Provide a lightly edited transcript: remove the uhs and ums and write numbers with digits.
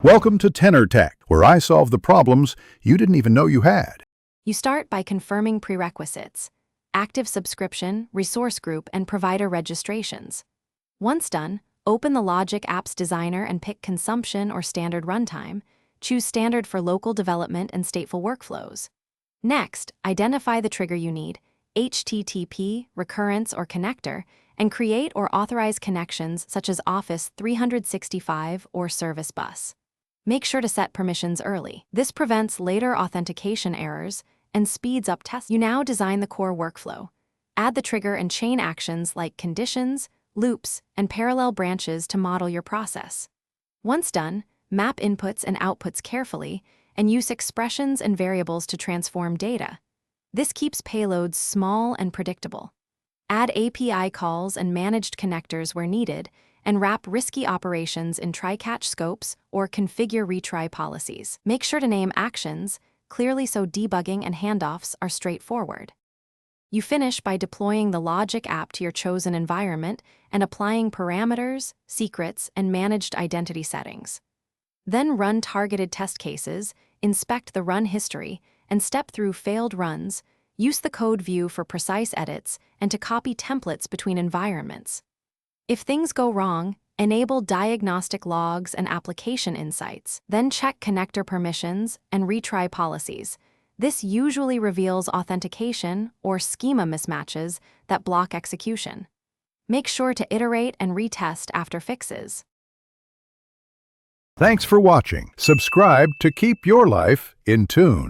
Welcome to Tenor Tech, where I solve the problems you didn't even know you had. You start by confirming prerequisites: active subscription, resource group, and provider registrations. Once done, open the Logic Apps Designer and pick Consumption or Standard Runtime. Choose Standard for local development and stateful workflows. Next, identify the trigger you need, HTTP, recurrence, or connector, and create or authorize connections such as Office 365 or Service Bus. Make sure to set permissions early. This prevents later authentication errors and speeds up tests. You now design the core workflow. Add the trigger and chain actions like conditions, loops, and parallel branches to model your process. Once done, map inputs and outputs carefully and use expressions and variables to transform data. This keeps payloads small and predictable. Add API calls and managed connectors where needed, and wrap risky operations in try-catch scopes or configure retry policies. Make sure to name actions clearly so debugging and handoffs are straightforward. You finish by deploying the Logic app to your chosen environment and applying parameters, secrets, and managed identity settings. Then run targeted test cases, inspect the run history, and step through failed runs. Use the code view for precise edits and to copy templates between environments. If things go wrong, enable diagnostic logs and application insights. Then check connector permissions and retry policies. This usually reveals authentication or schema mismatches that block execution. Make sure to iterate and retest after fixes. Thanks for watching. Subscribe to keep your life in tune.